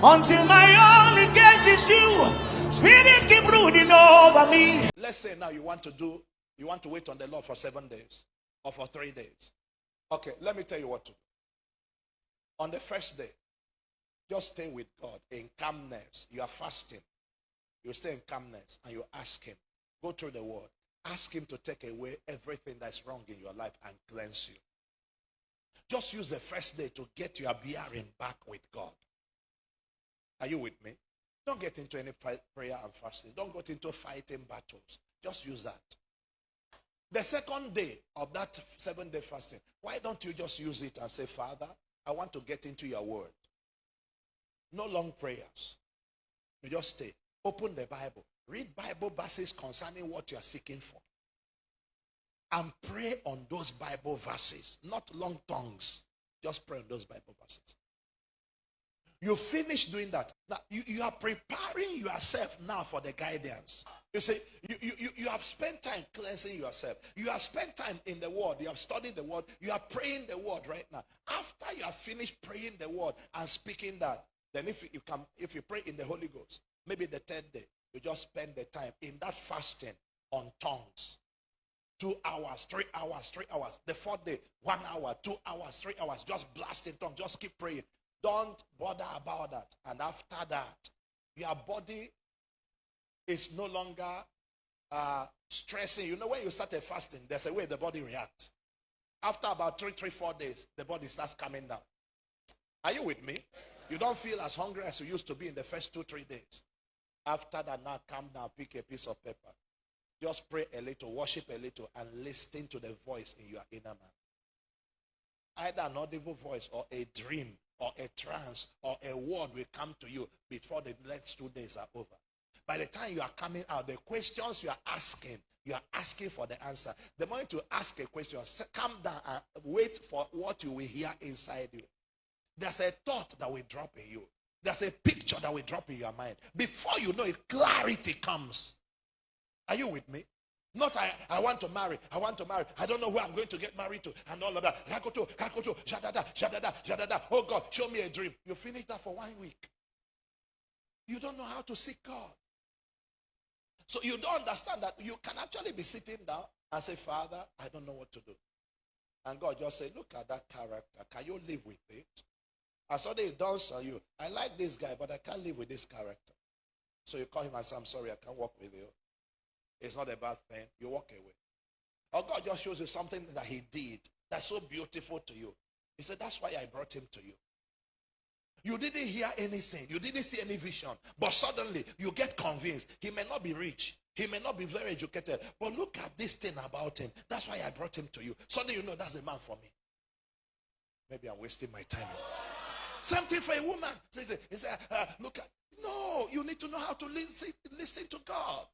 until my only guess is you. Spirit keep brooding over me. Let's say now you want to wait on the Lord for 7 days or for 3 days. Okay, let me tell you what to do. On the first day, just stay with God in calmness. You are fasting. You stay in calmness and you ask him. Go through the word. Ask him to take away everything that's wrong in your life and cleanse you. Just use the first day to get your bearing back with God. Are you with me? Don't get into any prayer and fasting. Don't get into fighting battles. Just use that. The second day of that 7-day fasting, why don't you just use it and say, Father, I want to get into your word. No long prayers. You just stay. Open the Bible. Read Bible verses concerning what you are seeking for. And pray on those Bible verses. Not long tongues. Just pray on those Bible verses. You finish doing that. Now, you are preparing yourself now for the guidance. You see, you have spent time cleansing yourself. You have spent time in the word. You have studied the word. You are praying the word right now. After you have finished praying the word and speaking that, then if you pray in the Holy Ghost, maybe the third day, you just spend the time in that fasting on tongues. 2 hours, 3 hours, 3 hours. The fourth day, 1 hour, 2 hours, 3 hours. Just blast in tongues. Just keep praying. Don't bother about that. And after that, your body is no longer stressing. You know, when you started fasting, there's a way the body reacts. After about 4 days, the body starts coming down. Are you with me? You don't feel as hungry as you used to be in the first 2-3 days. After that, now calm down, pick a piece of paper. Just pray a little, worship a little, and listen to the voice in your inner man. Either an audible voice or a dream or a trance or a word will come to you before the next 2 days are over. By the time you are coming out, the questions you are asking for the answer. The moment you ask a question, calm down and wait for what you will hear inside you. There's a thought that will drop in you. There's a picture that will drop in your mind. Before you know it, clarity comes. Are you with me? Not I want to marry. I want to marry. I don't know who I'm going to get married to. And all of that. Harcourt, shadada. Oh God, show me a dream. You finish that for 1 week. You don't know how to seek God. So you don't understand that you can actually be sitting down and say, Father, I don't know what to do. And God just say, look at that character. Can you live with it? And suddenly it dawns on you. I like this guy, but I can't live with this character. So you call him and say, I'm sorry, I can't work with you. It's not a bad thing. You walk away. Or God just shows you something that he did that's so beautiful to you. He said, that's why I brought him to you. You didn't hear anything. You didn't see any vision. But suddenly you get convinced. He may not be rich. He may not be very educated. But look at this thing about him. That's why I brought him to you. Suddenly you know that's the man for me. Maybe I'm wasting my time. Something for a woman. He said, look at. No, you need to know how to listen to God.